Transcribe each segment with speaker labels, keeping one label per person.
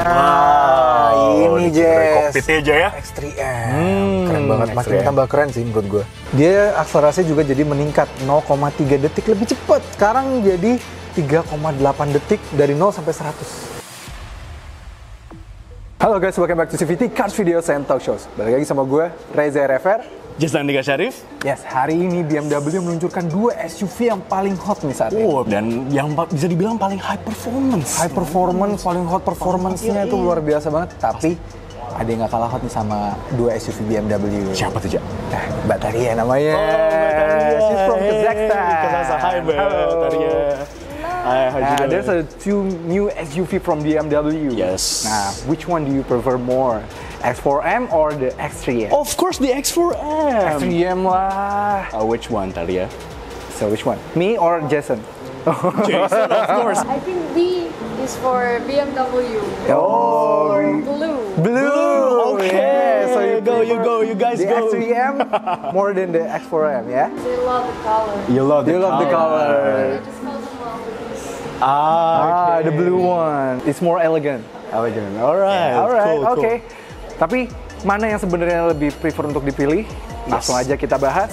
Speaker 1: Ini Jess.
Speaker 2: Kokpitnya aja ya.
Speaker 1: X3M. Keren banget, makin tambah keren sih menurut gue. Dia akselerasinya juga jadi meningkat 0,3 detik lebih cepat. Sekarang jadi 3,8 detik dari 0 sampai 100. Halo guys, welcome back to CVT Cars Videos and Talk Shows. Balik lagi sama gue, Reza RFR.
Speaker 2: Jason Andika Syarif.
Speaker 1: Yes, hari ini BMW meluncurkan dua SUV yang paling hot nih saat ini.
Speaker 2: Dan yang bisa dibilang paling high performance.
Speaker 1: High performance, paling hot performance-nya itu luar biasa banget. Tapi ada yang gak kalah hot nih sama dua SUV BMW.
Speaker 2: Siapa tuh, Jak?
Speaker 1: Mbak Taria namanya. She's from Kazakhstan.
Speaker 2: Hai, Mbak Taria. Hi,
Speaker 1: There's a two new SUV from BMW.
Speaker 2: Yes.
Speaker 1: Nah, which one do you prefer more? X4M or the X3M?
Speaker 2: Of course, the X4M.
Speaker 1: X3M lah.
Speaker 2: Which one, Taria?
Speaker 1: So which one? Me or Jason?
Speaker 2: Jason, of course.
Speaker 3: I think B is for BMW.
Speaker 1: Oh,
Speaker 3: Or blue.
Speaker 1: Blue.
Speaker 2: Okay.
Speaker 1: Yeah, so
Speaker 2: You guys
Speaker 1: the
Speaker 2: go.
Speaker 1: X3M more than the X4M, yeah?
Speaker 3: They love the color.
Speaker 2: You love
Speaker 1: You love the color.
Speaker 3: I just fell in love with this.
Speaker 1: The blue one. It's more elegant.
Speaker 2: Elegant. Alright.
Speaker 1: Alright,
Speaker 2: Cool.
Speaker 1: oke. Tapi mana yang sebenarnya lebih prefer untuk dipilih? Langsung aja kita bahas.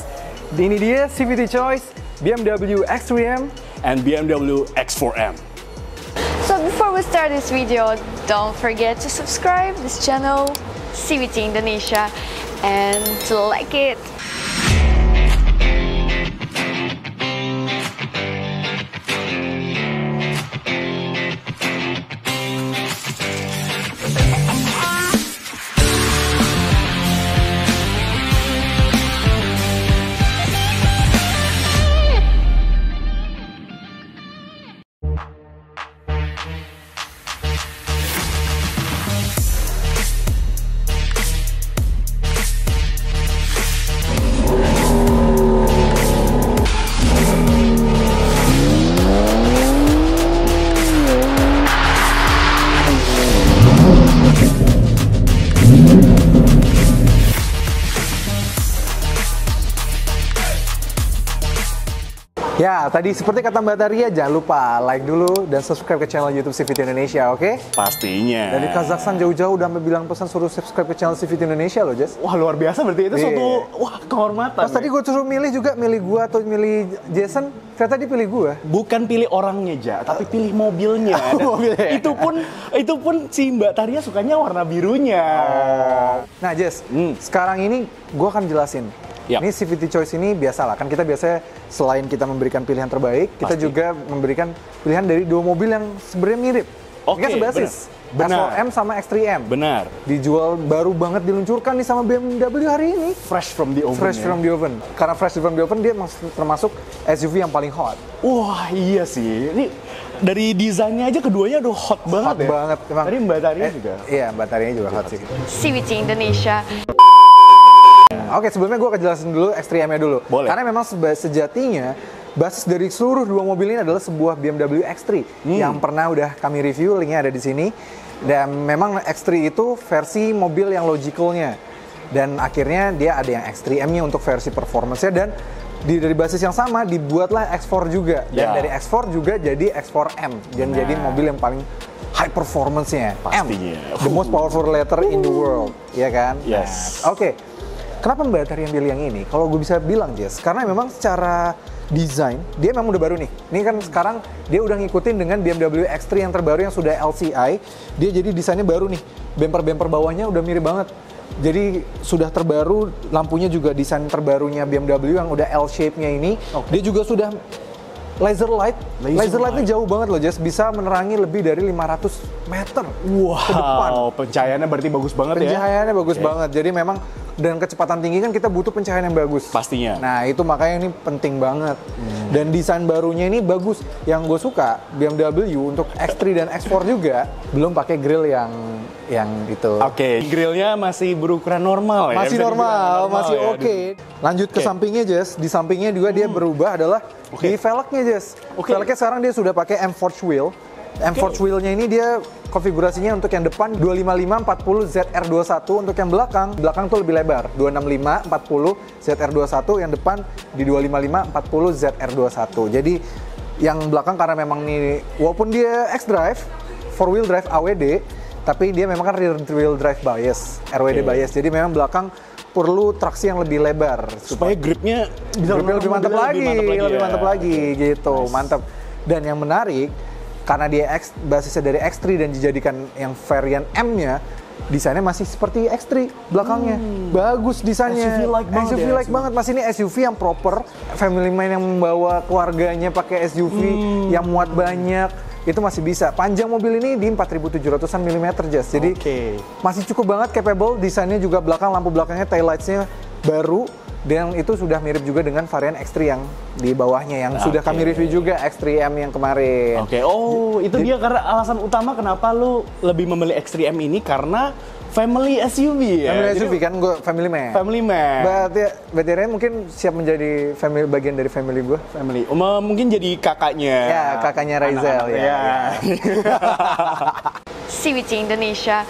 Speaker 1: Ini dia CVT Choice BMW X3M
Speaker 2: And BMW X4M.
Speaker 3: So before we start this video, don't forget to subscribe this channel, CVT Indonesia, and to like it.
Speaker 1: Ya, tadi seperti kata Mbak Taria, jangan lupa like dulu dan subscribe ke channel YouTube CVT Indonesia, oke?
Speaker 2: Pastinya.
Speaker 1: Dari Kazakhstan jauh-jauh udah bilang pesan suruh subscribe ke channel CVT Indonesia loh, Jess.
Speaker 2: Wah, luar biasa berarti itu suatu kehormatan.
Speaker 1: Pas tadi gue suruh milih juga, milih gua atau milih Jason, ternyata dia pilih gua.
Speaker 2: Bukan pilih orangnya, Ja, tapi pilih mobilnya.
Speaker 1: Mobilnya.
Speaker 2: Itu pun si Mbak Taria sukanya warna birunya.
Speaker 1: Nah, Jess, sekarang ini gua akan jelasin.
Speaker 2: Yap.
Speaker 1: Ini CVT Choice ini biasalah, kan kita biasanya selain kita memberikan pilihan terbaik, kita
Speaker 2: Pasti.
Speaker 1: juga memberikan pilihan dari dua mobil yang sebenarnya mirip.
Speaker 2: Oke,
Speaker 1: Ini kan sebasis.
Speaker 2: benar.
Speaker 1: X4M sama X3M.
Speaker 2: Benar.
Speaker 1: Dijual baru banget, diluncurkan nih sama BMW hari ini.
Speaker 2: Fresh from the oven.
Speaker 1: Fresh from the oven. Karena fresh from the oven dia termasuk SUV yang paling hot.
Speaker 2: Wah, iya sih. Ini dari desainnya aja keduanya udah hot banget
Speaker 1: Hot
Speaker 2: ya.
Speaker 1: banget. Emang.
Speaker 2: Tadi Mbak Taria juga.
Speaker 1: Iya, Mbak Taria juga hot sih.
Speaker 3: CVT Indonesia.
Speaker 1: Oke, sebelumnya gue akan jelasin dulu X3M-nya dulu.
Speaker 2: Boleh.
Speaker 1: Karena memang sejatinya basis dari seluruh dua mobil ini adalah sebuah BMW X3 yang pernah udah kami review, linknya ada di sini. Dan memang X3 itu versi mobil yang logicalnya. Dan akhirnya dia ada yang X3M-nya untuk versi performance-nya, dan dari basis yang sama dibuatlah X4 juga. Dan
Speaker 2: Ya.
Speaker 1: dari X4 juga jadi X4M. Dan jadi mobil yang paling high performance-nya.
Speaker 2: Pastinya.
Speaker 1: M, the most powerful letter in the world, ya kan?
Speaker 2: Yes.
Speaker 1: Nah, oke. Kenapa Mbak Taria yang pilih yang ini? Kalau gue bisa bilang, Jess, karena memang secara desain dia memang udah baru nih. Ini kan sekarang dia udah ngikutin dengan BMW X3 yang terbaru yang sudah LCI. Dia jadi desainnya baru nih. Bumper-bumper bawahnya udah mirip banget. Jadi sudah terbaru, lampunya juga desain terbarunya BMW yang udah L shape-nya ini. Dia juga sudah laser light. Laser lightnya jauh banget loh, Jess. Bisa menerangi lebih dari 500 meter ke depan.
Speaker 2: Wow, pencahayaannya berarti bagus banget ya.
Speaker 1: Pencahayaannya bagus banget. Jadi memang dengan kecepatan tinggi kan kita butuh pencahayaan yang bagus.
Speaker 2: Pastinya.
Speaker 1: Nah, itu makanya ini penting banget. Dan desain barunya ini bagus. Yang gue suka BMW untuk X3 dan X4 juga belum pakai grill yang itu.
Speaker 2: Oke, grillnya masih berukuran normal ya.
Speaker 1: Masih
Speaker 2: Bisa
Speaker 1: normal,
Speaker 2: dibilang
Speaker 1: masih
Speaker 2: ya.
Speaker 1: oke. Lanjut ke sampingnya, Jess. Di sampingnya juga dia berubah adalah di velgnya, Jess. Velgnya sekarang dia sudah pakai M-Forged wheel. M-Forged wheel-nya ini dia konfigurasinya untuk yang depan 255/40 ZR21, untuk yang belakang tuh lebih lebar 265/40 ZR21, yang depan di 255/40 ZR21. Jadi yang belakang karena memang nih walaupun dia X-Drive, 4 wheel drive AWD, Tapi dia memang kan rear wheel drive bias, RWD bias. Jadi memang belakang perlu traksi yang lebih lebar
Speaker 2: supaya gripnya bisa
Speaker 1: lebih mantap lagi, lebih mantap lagi gitu. Mantap. Dan yang menarik karena dia basisnya dari X3 dan dijadikan yang varian M-nya, desainnya masih seperti X3 belakangnya. Bagus desainnya. SUV-like banget. Mas ini SUV yang proper, family man yang membawa keluarganya pakai SUV yang muat banyak, itu masih bisa. Panjang mobil ini di 4.700-an mm, Jess. Jadi masih cukup banget capable. Desainnya juga belakang, lampu belakangnya, taillights-nya baru. Dan itu sudah mirip juga dengan varian X3 yang di bawahnya, yang sudah kami review juga, X3M yang kemarin.
Speaker 2: Oh, itu dia karena alasan utama kenapa lu lebih memilih X3M ini, karena family SUV ya?
Speaker 1: Family SUV kan, gue family man.
Speaker 2: Family man.
Speaker 1: Berarti Ryan mungkin siap menjadi bagian dari family gue.
Speaker 2: Family. Mungkin jadi kakaknya.
Speaker 1: Ya, kakaknya Rizal ya.
Speaker 3: CVT Indonesia.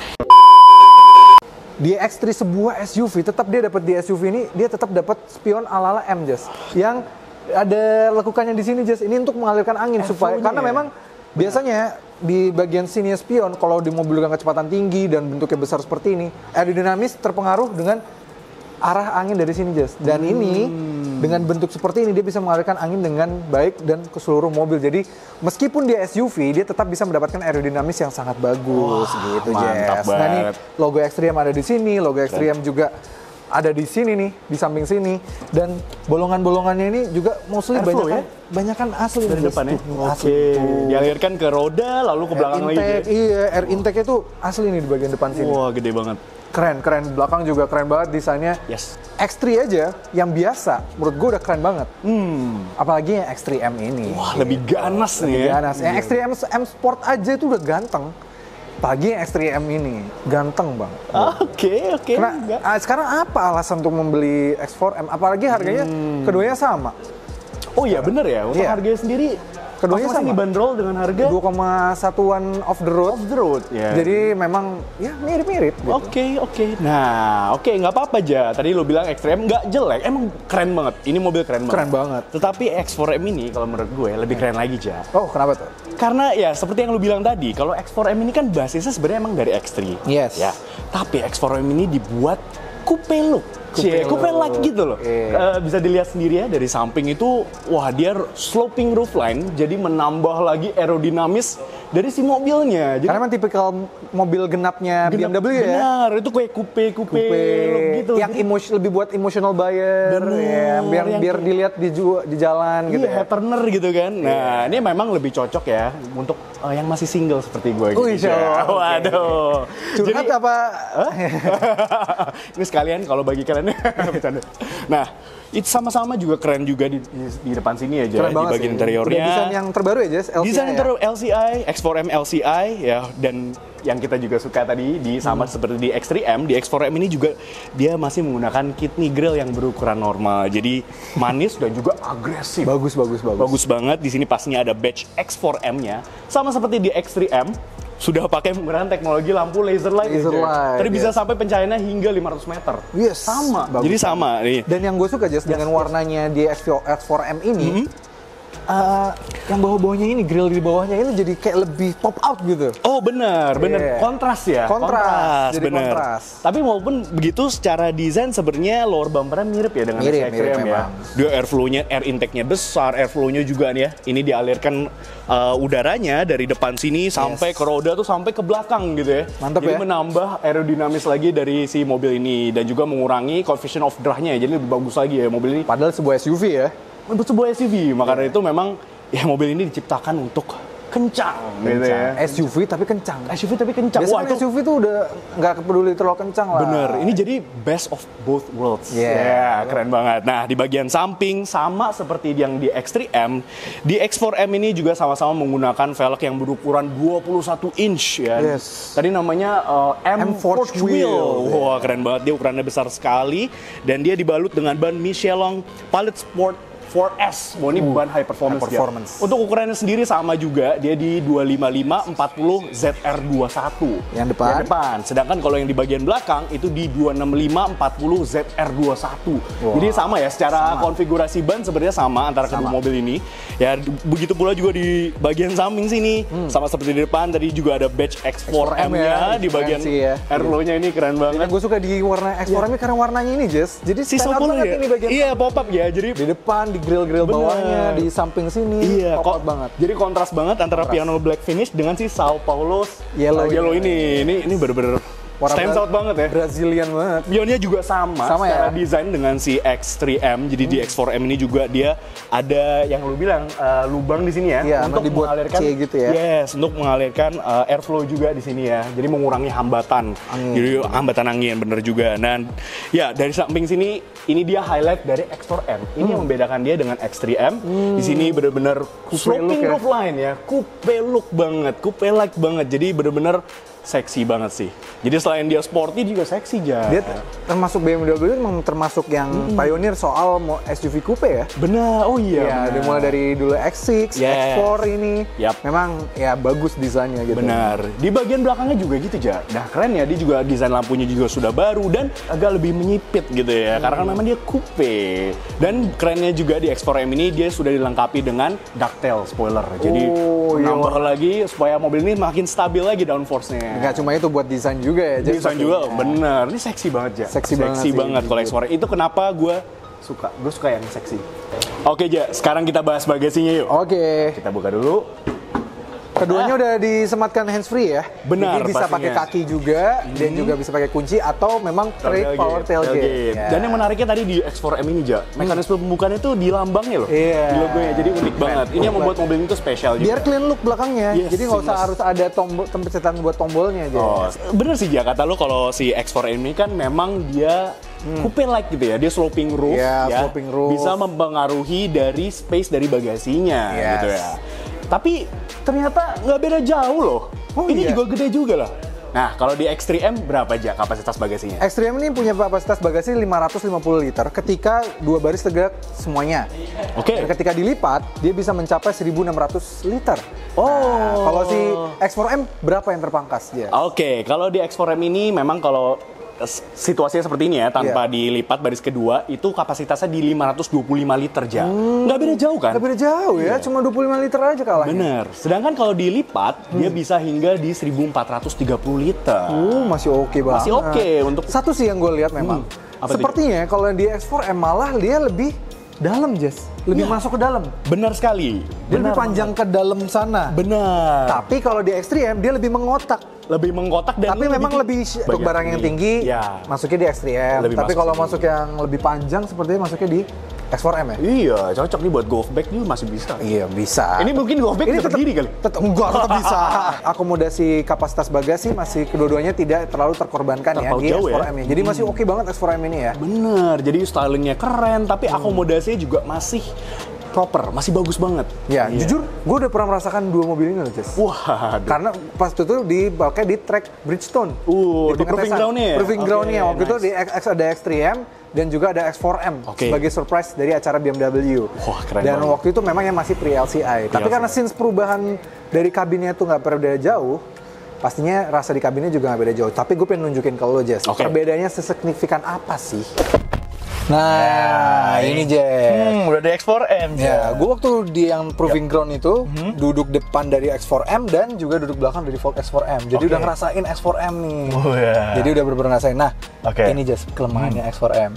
Speaker 1: Di X3 sebuah SUV, tetap dia dapat di SUV ini, dia tetap dapat spion ala-ala M, Jess. Yang ada lekukannya di sini, Jess. Ini untuk mengalirkan angin supaya karena memang biasanya di bagian sini spion kalau di mobil dengan kecepatan tinggi dan bentuknya besar seperti ini, aerodinamis terpengaruh dengan arah angin dari sini, Jess. Dan ini dengan bentuk seperti ini dia bisa mengalirkan angin dengan baik dan ke seluruh mobil. Jadi meskipun dia SUV, dia tetap bisa mendapatkan aerodinamis yang sangat bagus gitu, Jess. Nah, ini logo X3M ada di sini, logo X3M juga ada di sini nih, di samping sini. Dan bolongan-bolongannya ini juga mostly banyak asli
Speaker 2: dari depan ya. Dialirkan ke roda lalu ke belakang lagi.
Speaker 1: Iya, air intake itu asli nih di bagian depan sini.
Speaker 2: Wah, gede banget.
Speaker 1: Keren. Belakang juga keren banget desainnya. X3 aja yang biasa, menurut gue udah keren banget. Apalagi yang X3M ini.
Speaker 2: Wah, lebih ganas nih.
Speaker 1: Ganas. Yang X3M M Sport aja itu udah ganteng. Apalagi yang X3M ini, ganteng banget.
Speaker 2: Oke.
Speaker 1: Nah, sekarang apa alasan untuk membeli X4M? Apalagi harganya keduanya sama.
Speaker 2: Oh iya, bener ya. Untuk harganya sendiri,
Speaker 1: keduanya sama.
Speaker 2: Dibanderol dengan harga
Speaker 1: 2,1-an off the road.
Speaker 2: Ya.
Speaker 1: Jadi memang ya mirip-mirip gitu.
Speaker 2: Oke. Nah, nggak apa-apa aja. Tadi lo bilang X3M nggak jelek, emang keren banget. Ini mobil keren banget. Tetapi X4M ini kalau menurut gue lebih keren lagi, Ja.
Speaker 1: Oh, kenapa tuh?
Speaker 2: Karena ya seperti yang lo bilang tadi, kalau X4M ini kan basisnya sebenarnya emang dari X3.
Speaker 1: Yes.
Speaker 2: Ya. Tapi X4M ini dibuat coupe look. Coupe like gitu loh. Bisa dilihat sendiri ya dari samping itu, wah dia sloping roofline, jadi menambah lagi aerodinamis dari si mobilnya. Jadi,
Speaker 1: karena memang tipikal mobil genapnya BMW ya.
Speaker 2: Benar, itu kayak coupe look gitu.
Speaker 1: Yang lebih buat emotional buyer, biar dilihat di jalan gitu.
Speaker 2: Iya, turner gitu kan. Nah, ini memang lebih cocok ya untuk yang masih single seperti gue gitu. Waduh.
Speaker 1: Curhat apa?
Speaker 2: Ini sekalian kalau bagi kalian. Bercanda. Nah, itu sama-sama juga keren juga di depan sini aja, di bagian interiornya.
Speaker 1: Udah desain yang terbaru ya, Jess? LCI
Speaker 2: desain terbaru LCI, X4M LCI ya, dan yang kita juga suka tadi sama seperti di X3M, di X4M ini juga dia masih menggunakan kidney grill yang berukuran normal. Jadi manis dan juga agresif.
Speaker 1: Bagus.
Speaker 2: Bagus banget. Di sini pastinya ada badge X4M-nya. Sama seperti di X3M. Sudah pakai menggunakan teknologi lampu laser light. Tadi bisa sampai pencahayaannya hingga 500 meter.
Speaker 1: Yes.
Speaker 2: Sama.
Speaker 1: Bagus.
Speaker 2: Jadi sama nih.
Speaker 1: Dan yang gue suka Jess dengan warnanya di X4M ini, yang bawah-bawahnya ini, grill di bawahnya ini jadi kayak lebih pop out gitu.
Speaker 2: Oh benar. Kontras ya.
Speaker 1: Jadi
Speaker 2: bener.
Speaker 1: kontras.
Speaker 2: Tapi walaupun begitu, secara desain sebenarnya lower bumpernya mirip ya dengan X3M ya. Dia airflow-nya, air intake-nya besar, airflow-nya juga nih ya. Ini dialirkan udaranya dari depan sini sampai ke roda tuh sampai ke belakang gitu ya.
Speaker 1: Mantap.
Speaker 2: Jadi menambah aerodinamis lagi dari si mobil ini dan juga mengurangi coefficient of drag-nya. Jadi lebih bagus lagi ya mobil ini.
Speaker 1: Padahal sebuah SUV ya.
Speaker 2: Untuk sebuah SUV, makanya itu memang ya mobil ini diciptakan untuk kencang gitu ya.
Speaker 1: SUV tapi kencang.
Speaker 2: Biasanya
Speaker 1: Wah, SUV tuh udah nggak peduli terlalu kencang lah.
Speaker 2: Bener, ini jadi best of both worlds. Keren banget. Nah, di bagian samping sama seperti yang di X3M, di X4M ini juga sama-sama menggunakan velg yang berukuran 21 inch ya. Tadi namanya M Forged Wheel. Wah, keren banget. Dia ukurannya besar sekali dan dia dibalut dengan ban Michelin Pilot Sport 4S. Ini ban high performance. Untuk ukurannya sendiri sama juga, dia di 255/40 ZR21
Speaker 1: yang depan.
Speaker 2: Sedangkan kalau yang di bagian belakang itu di 265/40 ZR21. Jadi sama ya, secara konfigurasi ban sebenarnya sama antara kedua mobil ini. Ya begitu pula juga di bagian samping sini, sama seperti di depan tadi juga ada badge X4M-nya di bagian airflow-nya ini keren banget.
Speaker 1: Gue suka di warna X4M karena warnanya ini, Jess. Jadi
Speaker 2: si
Speaker 1: stand out banget ini bagian.
Speaker 2: Iya, pop up ya. Jadi
Speaker 1: di depan, di grill-grill bawahnya, di samping sini, pop up banget.
Speaker 2: Jadi kontras banget antara piano black finish dengan si Sao Paulo yellow ini. Ini bener-bener stands out banget ya.
Speaker 1: Brazilian banget.
Speaker 2: Spionnya juga sama secara desain dengan si X3M. Jadi di X4M ini juga dia ada yang lu bilang lubang di sini ya, untuk mengalirkan
Speaker 1: gitu ya.
Speaker 2: Yes, untuk mengalirkan airflow juga di sini ya. Jadi mengurangi hambatan. Jadi hambatan angin bener juga. Dan ya dari samping sini ini dia highlight dari X4M. Ini yang membedakan dia dengan X3M. Di sini bener-bener sloping roofline ya. Coupe look banget, coupe like banget. Jadi bener-bener seksi banget sih. Jadi selain dia sporty juga seksi aja.
Speaker 1: Dia termasuk BMW memang termasuk yang pioneer soal SUV coupe ya.
Speaker 2: Benar. Oh iya.
Speaker 1: Dia mulai dari dulu X6, X4 ini. Memang ya bagus desainnya gitu.
Speaker 2: Benar. Di bagian belakangnya juga gitu aja. Nah keren ya. Dia juga desain lampunya juga sudah baru dan agak lebih menyipit gitu ya. Karena kan memang dia coupe. Dan kerennya juga di X4M ini dia sudah dilengkapi dengan ducktail spoiler. Jadi nambah lagi supaya mobil ini makin stabil lagi downforce-nya.
Speaker 1: Nggak cuma itu, buat desain juga ya.
Speaker 2: Desain juga, bener. Ini seksi banget, Ja. Seksi banget kalau X4. Itu kenapa gue suka. Gue suka yang seksi. Oke, Ja. Sekarang kita bahas bagasinya yuk.
Speaker 1: Oke.
Speaker 2: Kita buka dulu.
Speaker 1: Keduanya udah disematkan handsfree ya.
Speaker 2: Benar.
Speaker 1: Jadi bisa pakai kaki juga, dan juga bisa pakai kunci atau memang straight power tailgate.
Speaker 2: Dan yang menariknya tadi di X4M ini, Ja, mekanisme pembukaannya tuh di lambangnya loh. Di logonya, jadi unik banget. Ini yang membuat mobil ini tuh spesial juga.
Speaker 1: Biar clean look belakangnya, jadi nggak usah harus ada tombol tempetan buat tombolnya aja.
Speaker 2: Bener sih, Ja, kata lo kalau si X4M ini kan memang dia coupe like gitu ya, dia sloping roof,
Speaker 1: sloping roof.
Speaker 2: Bisa mempengaruhi dari space dari bagasinya gitu ya. Tapi ternyata nggak beda jauh loh. Ini juga gede juga lah. Nah, kalau di X3M berapa aja kapasitas bagasinya?
Speaker 1: X3M ini punya kapasitas bagasi 550 liter ketika dua baris tegak semuanya. Dan ketika dilipat, dia bisa mencapai 1.600 liter. Nah, kalau si X4M berapa yang terpangkas dia?
Speaker 2: Kalau di X4M ini memang kalau situasinya seperti ini ya, tanpa dilipat baris kedua, itu kapasitasnya di 525 liter, Ja. Nggak beda jauh kan?
Speaker 1: Nggak beda jauh ya, cuma 25 liter aja kalahnya.
Speaker 2: Bener. Sedangkan kalau dilipat, dia bisa hingga di 1.430 liter.
Speaker 1: Masih oke banget.
Speaker 2: Masih oke untuk...
Speaker 1: Satu sih yang gue lihat memang. Sepertinya kalau di X4M malah dia lebih dalam, Jess. Lebih masuk ke dalam.
Speaker 2: Benar sekali.
Speaker 1: Dia lebih panjang ke dalam sana.
Speaker 2: Benar.
Speaker 1: Tapi kalau di X3M dia lebih mengotak.
Speaker 2: Lebih mengkotak dan
Speaker 1: tapi memang lebih untuk barang yang tinggi masuknya di X3M. Tapi kalau masuk yang lebih panjang sepertinya masuknya di X4M ya?
Speaker 2: Iya, cocok nih buat golfback juga masih bisa.
Speaker 1: Iya, bisa.
Speaker 2: Ini mungkin golfback tetap diri kali?
Speaker 1: Tetap bisa. Akomodasi kapasitas bagasi masih kedua-duanya tidak terlalu terkorbankan ya di X4M ya. Jadi masih oke banget X4M ini ya.
Speaker 2: Bener, jadi stylingnya keren tapi akomodasinya juga masih proper, masih bagus banget.
Speaker 1: Ya, jujur, gue udah pernah merasakan dua mobil ini loh, Jess.
Speaker 2: Wah,
Speaker 1: karena pas itu dipakai di track Bridgestone.
Speaker 2: Di proving ground-nya ya?
Speaker 1: Proving ground-nya. Waktu itu di ada X3M dan juga ada X4M sebagai surprise dari acara BMW.
Speaker 2: Wah, keren
Speaker 1: dan
Speaker 2: banget.
Speaker 1: Waktu itu memang yang masih pre-LCI. Tapi karena since perubahan dari kabinnya itu nggak berbeda jauh, pastinya rasa di kabinnya juga nggak beda jauh. Tapi gue pengen nunjukin ke lo, Jess. Perbedaannya sesignifikan apa sih? Nah, ini Jess.
Speaker 2: Udah ada X4M.
Speaker 1: Ya, gue waktu di yang proving ground itu duduk depan dari X4M dan juga duduk belakang dari Volk X4M. Jadi udah ngerasain X4M nih. Jadi udah bener-bener ngerasain. Nah, ini Jess kelemahannya X4M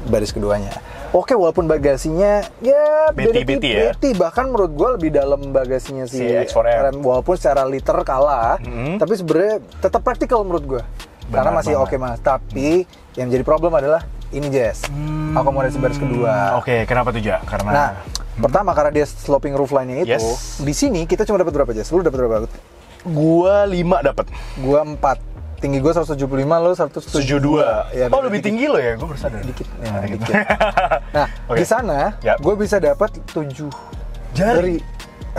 Speaker 1: baris keduanya. Walaupun bagasinya ya beda tipis, bahkan menurut gue lebih dalam bagasinya si X4M. Walaupun secara liter kalah, tapi sebenarnya tetap praktikal menurut gue. Karena masih oke mas. Tapi yang jadi problem adalah ini Jess, akomodasi baris kedua.
Speaker 2: Kenapa tuh, Ja? Karena
Speaker 1: nah, pertama karena dia sloping roofline-nya itu, di sini kita cuma dapat berapa Jess? Lu dapat berapa?
Speaker 2: Gua 5 dapat.
Speaker 1: Gua 4. Tinggi gua 175, lo 172.
Speaker 2: Ya, lebih tinggi lo ya, gua bersadar.
Speaker 1: Dikit. Nah, di sana gua bisa dapat 7 jari.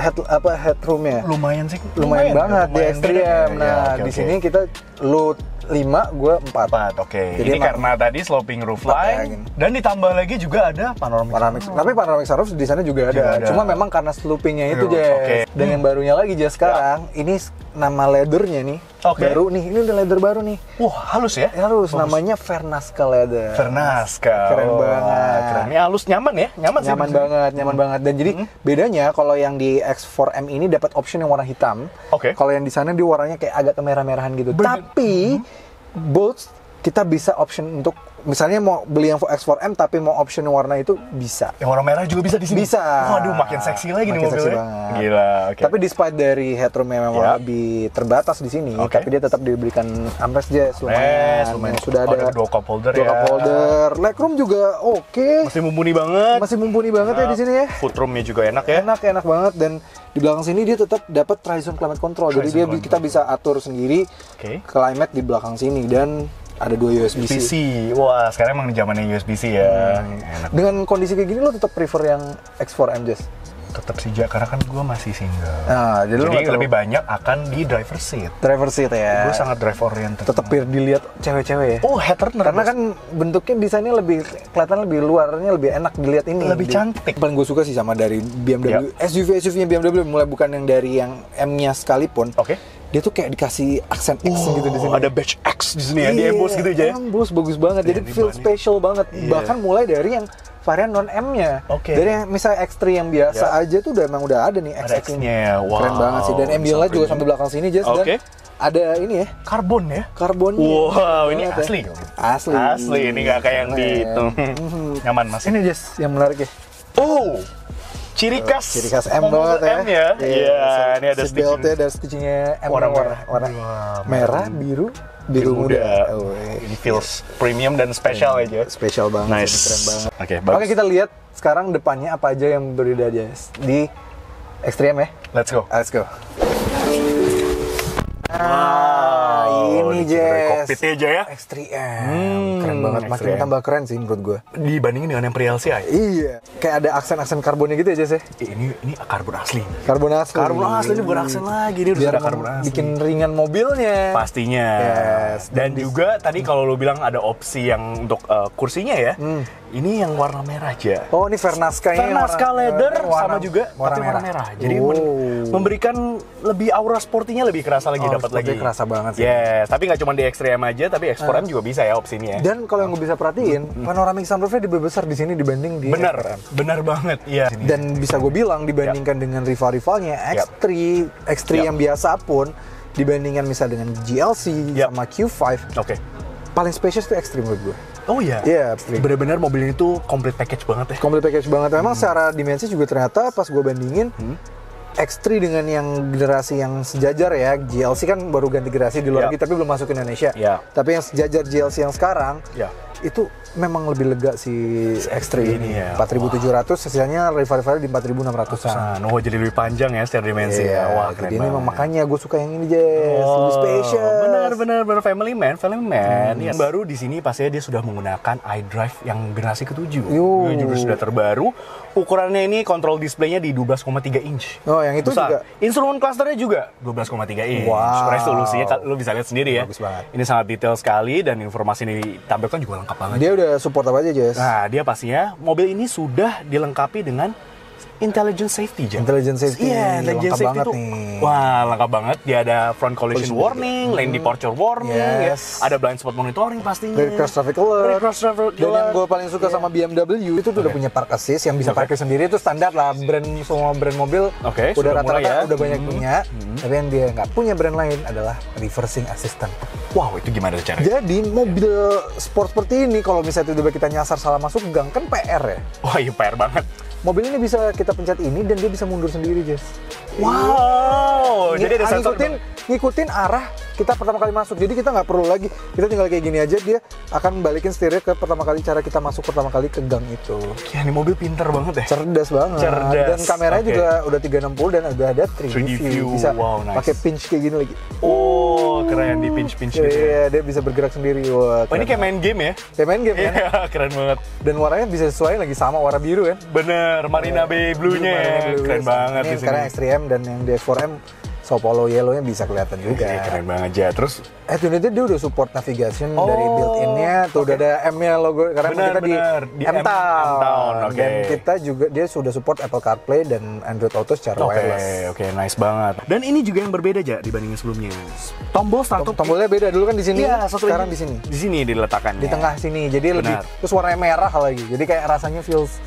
Speaker 1: headroomnya.
Speaker 2: Lumayan sih.
Speaker 1: Lumayan banget di Extreme. Nah,
Speaker 2: oke,
Speaker 1: di sini kita lu 5, gue 4.
Speaker 2: Oke.
Speaker 1: Jadi
Speaker 2: Ini karena tadi sloping roofline dan ditambah lagi juga ada panoramic.
Speaker 1: Tapi panoramic sunroof di sana juga ada. Cuma memang karena sloopingnya itu, Jess. Dan yang barunya lagi, Jess, sekarang ini nama leathernya nih. Baru nih, ini udah leather baru nih.
Speaker 2: Wah, halus ya?
Speaker 1: Halus, namanya Vernasca leather.
Speaker 2: Vernasca.
Speaker 1: Keren banget.
Speaker 2: Keren. Ini halus, nyaman ya? Nyaman
Speaker 1: banget. Dan jadi bedanya kalau yang di X4M ini dapat option yang warna hitam. Kalau yang di sana dia warnanya kayak agak kemerah-merahan gitu. Tapi both kita bisa option untuk misalnya mau beli yang X4M tapi mau option warna itu bisa.
Speaker 2: Yang warna merah juga bisa di sini.
Speaker 1: Bisa.
Speaker 2: Waduh, makin seksi lagi nih mobilnya. Gila.
Speaker 1: Tapi despite dari headroomnya memang lebih terbatas di sini, tapi dia tetap diberikan armrest Jess, lumayan. Sudah ada
Speaker 2: door cup holder
Speaker 1: legroom juga oke.
Speaker 2: Masih mumpuni banget
Speaker 1: Ya di sini ya.
Speaker 2: Footroomnya juga enak ya.
Speaker 1: Enak banget, dan di belakang sini dia tetap dapat Trizone climate control. Jadi kita bisa atur sendiri climate di belakang sini, dan ada 2 USB-C.
Speaker 2: Wah, sekarang emang zamannya USB-C ya. Enak.
Speaker 1: Dengan kondisi kayak gini lo tetap prefer yang X4M, Jess?
Speaker 2: Tetap sih, karena kan gue masih single.
Speaker 1: Nah, jadi
Speaker 2: lebih banyak akan di driver seat.
Speaker 1: Driver seat ya.
Speaker 2: Gue sangat drive oriented.
Speaker 1: Tetap dilihat cewek-cewek ya.
Speaker 2: Oh, head turner.
Speaker 1: Karena kan bentuknya desainnya lebih kelihatan lebih luarnya lebih enak dilihat ini.
Speaker 2: Lebih cantik.
Speaker 1: Paling gue suka sih sama dari BMW. SUV-nya BMW mulai bukan yang dari yang M-nya sekalipun. Dia tuh kayak dikasih aksen X gitu di sini.
Speaker 2: Ada badge X di sini ya, di emboss gitu aja.
Speaker 1: Emboss bagus banget. Jadi feel special banget. Bahkan mulai dari yang varian non M-nya. Dari yang misalnya X3 yang biasa aja tuh emang udah ada nih X-nya.
Speaker 2: Wow.
Speaker 1: Keren banget sih. Dan ambilight juga sampai belakang sini, Jess. Dan ada ini ya, karbonnya.
Speaker 2: Wow, ini asli. Asli, ini gak kayak yang di itu. Nyaman, Mas.
Speaker 1: Ini, Jess, yang menarik ya.
Speaker 2: Ciri khas
Speaker 1: M banget ya.
Speaker 2: Iya, ini ada
Speaker 1: seatbeltnya, ada stitchingnya M warna merah, biru muda.
Speaker 2: Ini feels premium dan spesial aja.
Speaker 1: Spesial banget, keren banget. Oke, kita lihat sekarang depannya apa aja yang berbeda aja di Extreme ya.
Speaker 2: Let's go.
Speaker 1: Ini Jess,
Speaker 2: kokpitnya aja ya.
Speaker 1: X3M, keren banget, makin tambah keren sih menurut gue.
Speaker 2: Dibandingin dengan yang pre-LCI.
Speaker 1: Iya, kayak ada aksen-aksen karbonnya gitu ya Jess ya.
Speaker 2: Ini karbon asli.
Speaker 1: Karbon asli
Speaker 2: ini bukan aksen lagi, ini udah karbon asli.
Speaker 1: Bikin ringan mobilnya.
Speaker 2: Pastinya. Dan juga tadi kalau lo bilang ada opsi yang untuk kursinya ya. Ini yang warna merah aja.
Speaker 1: Oh, ini Vernasca ini.
Speaker 2: Vernasca leather sama juga warna merah. Jadi memberikan lebih aura sportinya, lebih kerasa lagi, dapat lagi.
Speaker 1: Kerasa banget sih.
Speaker 2: Yes, tapi nggak cuma di X3M aja, tapi X4M juga bisa ya opsinya.
Speaker 1: Dan kalau yang gue bisa perhatiin, panoramic sunroofnya lebih besar di sini dibanding di
Speaker 2: Benar banget. Iya.
Speaker 1: Dan bisa gue bilang dibandingkan dengan rival-rivalnya X3 yang biasa pun dibandingkan misal dengan GLC sama Q5. Paling spesies itu Extreme menurut gue.
Speaker 2: Oh iya?
Speaker 1: Iya,
Speaker 2: benar-benar mobil ini tuh complete package banget ya?
Speaker 1: Complete package banget. Memang secara dimensi juga ternyata pas gue bandingin X3 dengan yang generasi yang sejajar ya, GLC kan baru ganti generasi di luar negeri tapi belum masuk ke Indonesia. Tapi yang sejajar GLC yang sekarang itu memang lebih lega si X3 ini ya. 4.700, sisanya rival-rival di 4.600-an.
Speaker 2: Oh, jadi lebih panjang ya secara dimensi ya. Wah, keren banget.
Speaker 1: Memang makanya gue suka yang ini, Jess. Lebih spesial.
Speaker 2: Benar family man. Yang baru di sini pastinya dia sudah menggunakan iDrive yang generasi ke-7. Juga sudah terbaru. Ukurannya ini kontrol displaynya di 12,3 inch.
Speaker 1: Oh, yang itu juga.
Speaker 2: Instrumen clusternya juga 12,3 inch. Resolusinya lo bisa lihat sendiri ya.
Speaker 1: Bagus banget.
Speaker 2: Ini sangat detail sekali dan informasi ini ditampilkan juga lengkap banget.
Speaker 1: Dia udah support apa aja, Jess?
Speaker 2: Nah, dia pastinya mobil ini sudah dilengkapi dengan Intelligent Safety, Jan.
Speaker 1: Intelligent Safety.
Speaker 2: Iya, Intelligent Safety itu wah, lengkap banget. Dia ada front collision warning, lane departure warning, ada blind spot monitoring pastinya.
Speaker 1: Rear cross traffic alert. Dan yang gue paling suka sama BMW itu tuh udah punya park assist yang bisa parkir sendiri, itu standar lah. Semua brand mobil udah rata-rata udah banyak punya. Tapi yang dia nggak punya brand lain adalah reversing assistant.
Speaker 2: Wow, itu gimana caranya?
Speaker 1: Jadi mobil sport seperti ini kalau misalnya tiba-tiba kita nyasar salah masuk gang kan PR ya.
Speaker 2: Wah, iya PR banget.
Speaker 1: Mobil ini bisa kita pencet ini dan dia bisa mundur sendiri, Jess.
Speaker 2: Wow, jadi ada sensor
Speaker 1: ngikutin arah kita pertama kali masuk. Jadi kita nggak perlu lagi, kita tinggal kayak gini aja, dia akan balikin setirnya ke pertama kali cara kita masuk pertama kali ke gang itu.
Speaker 2: Ya, ini mobil pinter banget ya.
Speaker 1: Cerdas banget. Dan kameranya juga udah 360 dan udah ada 3D view. Bisa pakai pinch kayak gini lagi.
Speaker 2: Oh, keren, di pinch-pinch gitu ya.
Speaker 1: Iya, dia bisa bergerak sendiri. Wah,
Speaker 2: ini kayak main game ya?
Speaker 1: Kayak main game kan?
Speaker 2: Iya, keren banget.
Speaker 1: Dan warnanya bisa sesuai lagi sama warna biru kan?
Speaker 2: Bener, Marina Bay Blue-nya ya. Keren banget di sini.
Speaker 1: Karena X3M dan yang di X4M Sao Paulo Yellow-nya bisa kelihatan juga.
Speaker 2: Iya, keren banget aja. Terus
Speaker 1: Unity dia udah support navigation dari built-in-nya. Tuh udah ada M-nya logo karena kita di M-Town. Dan kita juga dia sudah support Apple CarPlay dan Android Auto secara wireless.
Speaker 2: Oke, nice banget. Dan ini juga yang berbeda aja dibandingin sebelumnya. Tombol startup.
Speaker 1: Tombolnya beda dulu kan di sini.
Speaker 2: Iya,
Speaker 1: sekarang di sini.
Speaker 2: Di sini diletakkan.
Speaker 1: Di tengah sini. Jadi lebih terus warnanya merah lagi. Jadi kayak rasanya feels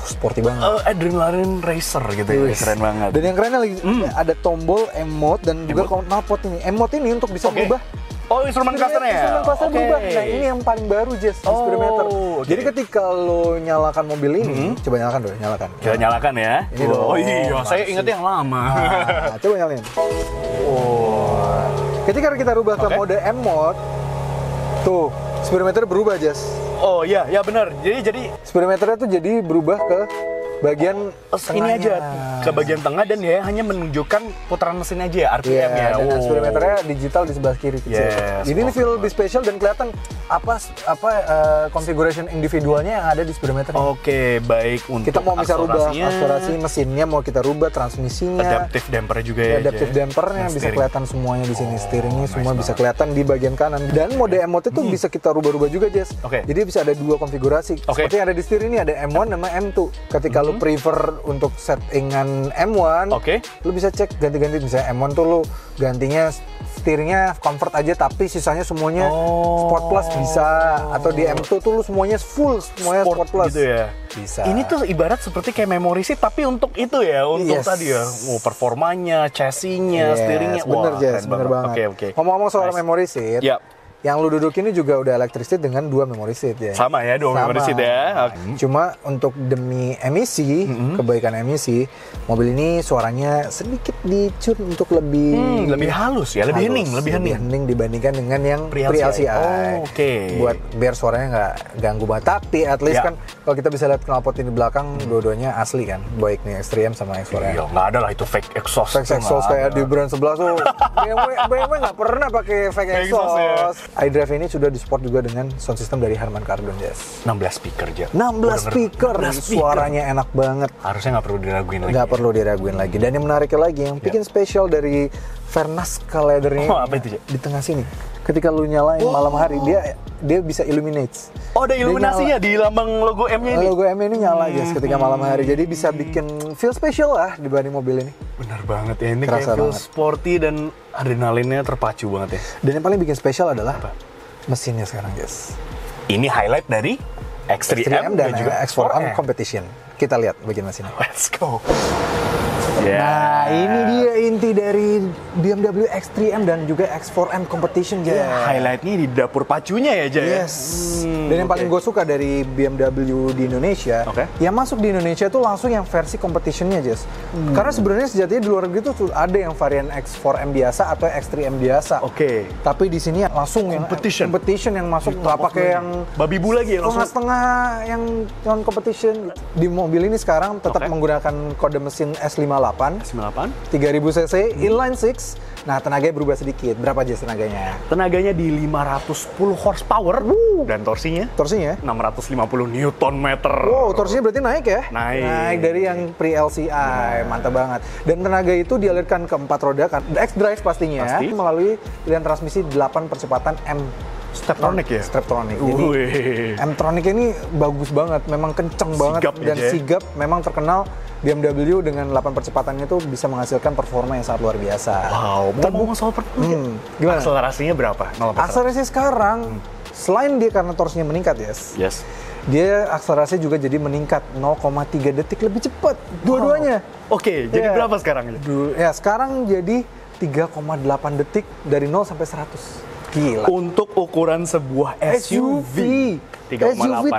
Speaker 1: sporty banget.
Speaker 2: Adrenaline racer gitu ya. Keren banget.
Speaker 1: Dan yang kerennya lagi ada tombol M mode dan juga knalpot ini. M mode ini untuk bisa berubah.
Speaker 2: Oh, instrumen clusternya ya?
Speaker 1: Instrumen cluster berubah. Nah, ini yang paling baru, Jess, di speedometer. Jadi ketika lo nyalakan mobil ini, coba nyalakan dulu, nyalakan.
Speaker 2: Coba nyalakan ya.
Speaker 1: Ini dong.
Speaker 2: Oh iya, saya ingat yang lama.
Speaker 1: Nah, coba nyalain. Ketika kita rubah ke mode M mode, tuh, speedometer berubah, Jess.
Speaker 2: Oh iya, ya benar. Jadi
Speaker 1: speedometernya tuh jadi berubah ke bagian
Speaker 2: ini aja ke bagian tengah dan dia hanya menunjukkan putaran mesin aja ya, RPM ya.
Speaker 1: Dan speedometernya digital di sebelah kiri kecil. Jadi ini feel lebih spesial dan kelihatan apa configuration individualnya yang ada di speedometer.
Speaker 2: Oke, baik. Untuk
Speaker 1: kita mau bisa rubah akselerasi mesinnya, mau kita rubah transmisinya.
Speaker 2: Adaptive damper juga ya.
Speaker 1: Adaptive dampernya bisa kelihatan semuanya di sini. Steeringnya semua bisa kelihatan di bagian kanan. Dan mode M-Mode itu bisa kita rubah-rubah juga, Jess. Jadi bisa ada dua konfigurasi. Seperti yang ada di setir ini ada M1 sama M2. Ketika lu prefer untuk settingan M1, lu bisa cek ganti-ganti. Misalnya M1 tuh lu gantinya setirnya comfort aja tapi sisanya semuanya Sport Plus bisa, atau di M2 tuh lu semuanya full, semuanya Sport Plus
Speaker 2: gitu ya.
Speaker 1: Bisa.
Speaker 2: Ini tuh ibarat seperti kayak memory seat tapi untuk itu ya, untuk tadi ya, performanya, chassis-nya, steeringnya.
Speaker 1: Bener, Jess, bener banget. Ngomong-ngomong soal memory seat, yang lu duduk ini juga udah electric seat dengan 2 memory seat ya.
Speaker 2: Sama ya, 2 memory seat ya.
Speaker 1: Cuma untuk demi emisi, kebaikan emisi, mobil ini suaranya sedikit dicun untuk lebih
Speaker 2: halus ya, lebih hening
Speaker 1: dibandingkan dengan yang pre-LCI. Buat biar suaranya nggak ganggu banget. Tapi at least kan kalau kita bisa lihat knalpot ini di belakang, dua-duanya asli kan, baik nih X3M sama X4M.
Speaker 2: Iya, nggak ada lah itu fake exhaust.
Speaker 1: Fake exhaust kayak di brand sebelah tuh. BMW nggak pernah pakai fake exhaust. iDrive ini sudah disupport juga dengan sound system dari Harman Kardon, Jess.
Speaker 2: 16 speaker aja.
Speaker 1: 16 speaker. Suaranya enak banget.
Speaker 2: Harusnya nggak perlu diraguin lagi.
Speaker 1: Nggak perlu diraguin lagi. Dan yang menariknya lagi, yang bikin spesial dari Vernasca leathernya
Speaker 2: apa itu,
Speaker 1: di tengah sini. Ketika lu nyalain malam hari, dia bisa illuminates.
Speaker 2: Oh, ada iluminasinya di lambang logo M-nya ini?
Speaker 1: Logo M-nya ini nyala, Jess, ketika malam hari. Jadi bisa bikin feel spesial lah dibanding mobil ini.
Speaker 2: Benar banget ya, ini kayak feel sporty dan adrenalinnya terpacu banget ya.
Speaker 1: Dan yang paling bikin spesial adalah mesinnya sekarang, Jess.
Speaker 2: Ini highlight dari X3M
Speaker 1: dan juga X4M Competition. Kita lihat bagian mesinnya.
Speaker 2: Let's go.
Speaker 1: Nah, ini dia inti dari BMW X3M dan juga X4M Competition, Jay.
Speaker 2: Highlightnya di dapur pacunya ya, Jay.
Speaker 1: Dan yang paling gue suka dari BMW di Indonesia, yang masuk di Indonesia tuh langsung yang versi competitionnya, Jess. Karena sebenarnya sejatinya di luar negeri tuh ada yang varian X4M biasa atau X3M biasa. Tapi di sini langsung competition yang masuk, nggak pakai yang
Speaker 2: babi bu lagi ya,
Speaker 1: setengah yang non competition. Di mobil ini sekarang tetap menggunakan kode mesin S58 3000 cc inline 6. Nah, tenaganya berubah sedikit. Berapa aja tenaganya?
Speaker 2: Tenaganya di 510 horsepower dan torsinya 650 Newton meter.
Speaker 1: Wow, torsinya berarti naik ya?
Speaker 2: Naik
Speaker 1: dari yang pre-LCI. Mantap banget. Dan tenaga itu dialirkan ke 4 roda kan. X-Drive pastinya melalui pilihan transmisi 8 percepatan M
Speaker 2: Steptronic ya?
Speaker 1: Steptronic. Jadi M-Tronic ini bagus banget, memang kenceng banget dan sigap. Memang terkenal BMW dengan 8 percepatannya itu bisa menghasilkan performa yang sangat luar biasa.
Speaker 2: Wow, ngomong soal performa, gimana? Akselerasinya berapa?
Speaker 1: Akselerasi sekarang, selain dia karena torsinya meningkat, dia akselerasi juga jadi meningkat 0,3 detik lebih cepat dua-duanya.
Speaker 2: Jadi berapa sekarang?
Speaker 1: Sekarang jadi 3,8 detik dari 0 sampai 100. Gila.
Speaker 2: Untuk ukuran sebuah SUV.
Speaker 1: 3,8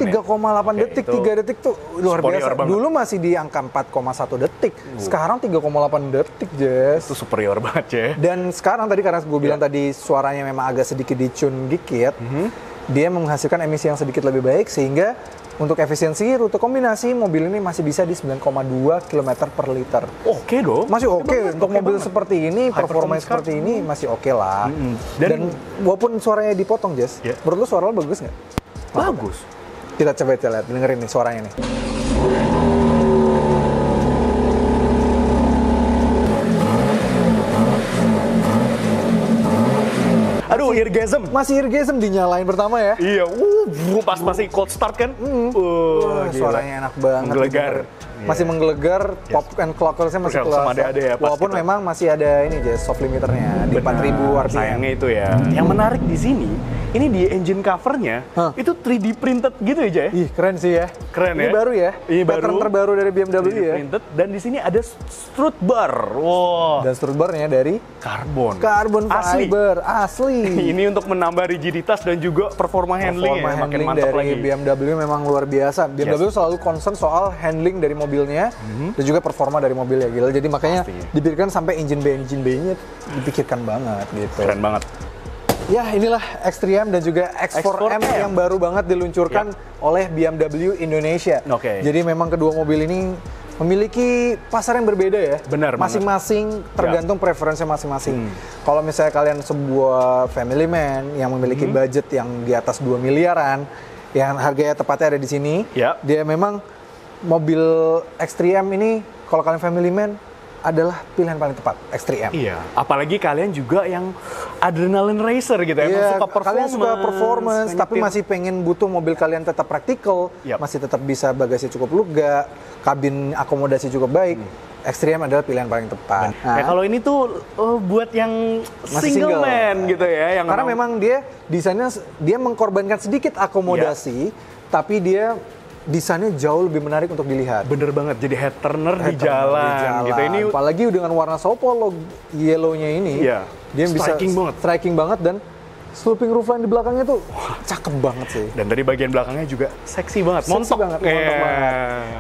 Speaker 1: detik, 3 detik tuh luar biasa.
Speaker 2: Banget.
Speaker 1: Dulu masih di angka 4,1 detik. Sekarang 3,8 detik, Jess.
Speaker 2: Itu superior banget, ya.
Speaker 1: Dan sekarang tadi karena gue bilang tadi suaranya memang agak sedikit dicun dikit, dia menghasilkan emisi yang sedikit lebih baik sehingga untuk efisiensi rute kombinasi mobil ini masih bisa di 9,2 km per liter.
Speaker 2: Oke dong.
Speaker 1: Masih oke untuk mobil
Speaker 2: banget.
Speaker 1: seperti ini, performa seperti ini masih oke lah. Dan walaupun suaranya dipotong, Jess, menurut lu suara lo bagus nggak?
Speaker 2: Bagus.
Speaker 1: Kita coba lihat, dengerin nih suaranya nih.
Speaker 2: Aduh, eargasm.
Speaker 1: Masih eargasm dinyalain pertama ya.
Speaker 2: Iya, pas masih cold start kan.
Speaker 1: Wah, suaranya enak banget.
Speaker 2: Menggelegar.
Speaker 1: Masih menggelegar, pop and clockersnya masih
Speaker 2: Sama
Speaker 1: kelas.
Speaker 2: ada ya, pas
Speaker 1: Walaupun
Speaker 2: kita-
Speaker 1: memang masih ada ini Jess, soft limiternya di 4000 RPM.
Speaker 2: Sayangnya itu ya. Yang menarik di sini, ini di engine covernya itu 3D printed gitu ya, Jay?
Speaker 1: Ih, keren sih ya.
Speaker 2: Keren
Speaker 1: Ini
Speaker 2: ya?
Speaker 1: baru ya.
Speaker 2: Ini
Speaker 1: Pattern
Speaker 2: baru.
Speaker 1: terbaru dari BMW
Speaker 2: 3D
Speaker 1: ya.
Speaker 2: printed, dan di sini ada strut bar. Wow.
Speaker 1: Dan strut barnya dari
Speaker 2: Karbon.
Speaker 1: carbon
Speaker 2: Asli.
Speaker 1: fiber asli.
Speaker 2: Ini untuk menambah rigiditas dan juga performa handling
Speaker 1: Performa
Speaker 2: ya, makin
Speaker 1: handling
Speaker 2: mantap
Speaker 1: dari
Speaker 2: lagi.
Speaker 1: BMW memang luar biasa. BMW selalu concern soal handling dari mobilnya dan juga performa dari mobil ya, Gil. Jadi makanya
Speaker 2: Pasti.
Speaker 1: dipikirkan sampai engine bay-nya dipikirkan banget gitu.
Speaker 2: Keren banget.
Speaker 1: Ya, inilah X3M dan juga X4M
Speaker 2: X4M.
Speaker 1: yang baru banget diluncurkan oleh BMW Indonesia.
Speaker 2: Oke.
Speaker 1: Jadi memang kedua mobil ini memiliki pasar yang berbeda ya.
Speaker 2: Benar banget.
Speaker 1: Masing-masing tergantung preferensi masing-masing. Kalau misalnya kalian sebuah family man yang memiliki budget yang di atas 2 miliaran, yang harganya tepatnya ada di sini,
Speaker 2: Ya.
Speaker 1: dia memang mobil X3M ini kalau kalian family man adalah pilihan paling tepat, X3M.
Speaker 2: Iya, apalagi kalian juga yang adrenaline racer gitu ya,
Speaker 1: Iya,
Speaker 2: suka performance,
Speaker 1: kalian suka performance,
Speaker 2: suka
Speaker 1: tapi
Speaker 2: nyetir.
Speaker 1: masih pengen butuh mobil kalian tetap praktikal,
Speaker 2: Yap.
Speaker 1: masih tetap bisa bagasi cukup lega, kabin akomodasi cukup baik. X3M adalah pilihan paling tepat.
Speaker 2: Nah, kalau ini tuh buat yang
Speaker 1: Masih
Speaker 2: single man gitu ya, yang
Speaker 1: karena memang dia desainnya dia mengkorbankan sedikit akomodasi, tapi dia desainnya jauh lebih menarik untuk dilihat.
Speaker 2: bener banget jadi head turner di
Speaker 1: Head turner
Speaker 2: jalan gitu. Ini
Speaker 1: apalagi dengan warna Sopolo yellow-nya ini,
Speaker 2: Iya.
Speaker 1: dia bisa striking banget dan sloping roofline di belakangnya tuh cakep banget sih.
Speaker 2: dan dari bagian belakangnya juga seksi banget,
Speaker 1: Seksi
Speaker 2: montok
Speaker 1: banget, montok banget.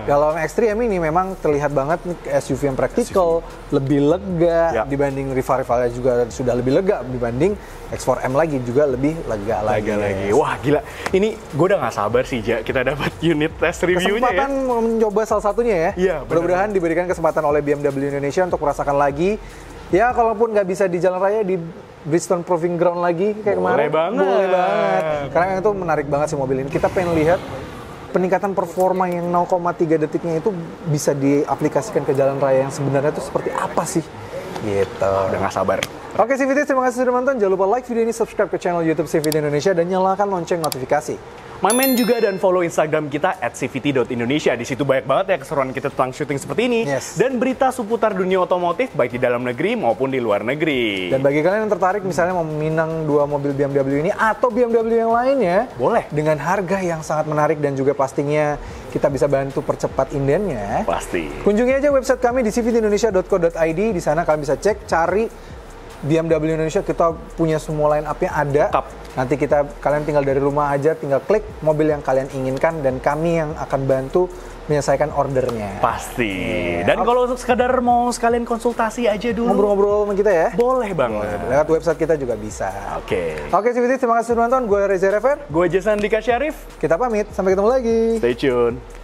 Speaker 1: Kalau X3M ini memang terlihat banget nih SUV yang praktikal, lebih lega
Speaker 2: Ya.
Speaker 1: dibanding rival-rivalnya juga sudah lebih lega dibanding X4M lagi juga lebih lega lagi.
Speaker 2: Wah gila, ini gue udah gak sabar sih Ja, kita dapat unit test reviewnya
Speaker 1: Kesempatan
Speaker 2: ya.
Speaker 1: mencoba salah satunya ya.
Speaker 2: Iya, benar.
Speaker 1: Mudah-mudahan diberikan kesempatan oleh BMW Indonesia untuk merasakan lagi. Ya kalaupun nggak bisa di jalan raya di Bridgestone Proving Ground lagi kayak
Speaker 2: Boleh
Speaker 1: kemarin.
Speaker 2: banget.
Speaker 1: Boleh banget. Karena itu menarik banget sih mobil ini. Kita pengen lihat peningkatan performa yang 0,3 detiknya itu bisa diaplikasikan ke jalan raya yang sebenarnya itu seperti apa sih? Gitu.
Speaker 2: Udah gak sabar.
Speaker 1: Oke CVT, terima kasih sudah nonton. Jangan lupa like video ini, subscribe ke channel YouTube CVT Indonesia dan nyalakan lonceng notifikasi.
Speaker 2: Main juga dan follow Instagram kita @cvt.indonesia. Di situ banyak banget ya keseruan kita tentang syuting seperti ini.
Speaker 1: Yes.
Speaker 2: Dan berita seputar dunia otomotif baik di dalam negeri maupun di luar negeri.
Speaker 1: Dan bagi kalian yang tertarik misalnya mau meminang dua mobil BMW ini atau BMW yang lainnya,
Speaker 2: Boleh.
Speaker 1: dengan harga yang sangat menarik dan juga pastinya kita bisa bantu percepat indennya.
Speaker 2: Pasti.
Speaker 1: Kunjungi aja website kami di cvtindonesia.co.id. Di sana kalian bisa cek, cari BMW Indonesia. Kita punya semua line up-nya ada.
Speaker 2: Lengkap.
Speaker 1: Nanti kalian tinggal dari rumah aja, tinggal klik mobil yang kalian inginkan dan kami yang akan bantu menyelesaikan ordernya.
Speaker 2: Pasti. Dan kalau sekedar mau sekalian konsultasi aja dulu.
Speaker 1: Ngobrol-ngobrol sama kita ya.
Speaker 2: Boleh banget.
Speaker 1: Lewat website kita juga bisa.
Speaker 2: Oke.
Speaker 1: Oke, CVT, terima kasih sudah nonton. Gue Reza Rever.
Speaker 2: Gue Jason Dika Syarif.
Speaker 1: Kita pamit. Sampai ketemu lagi.
Speaker 2: Stay tune.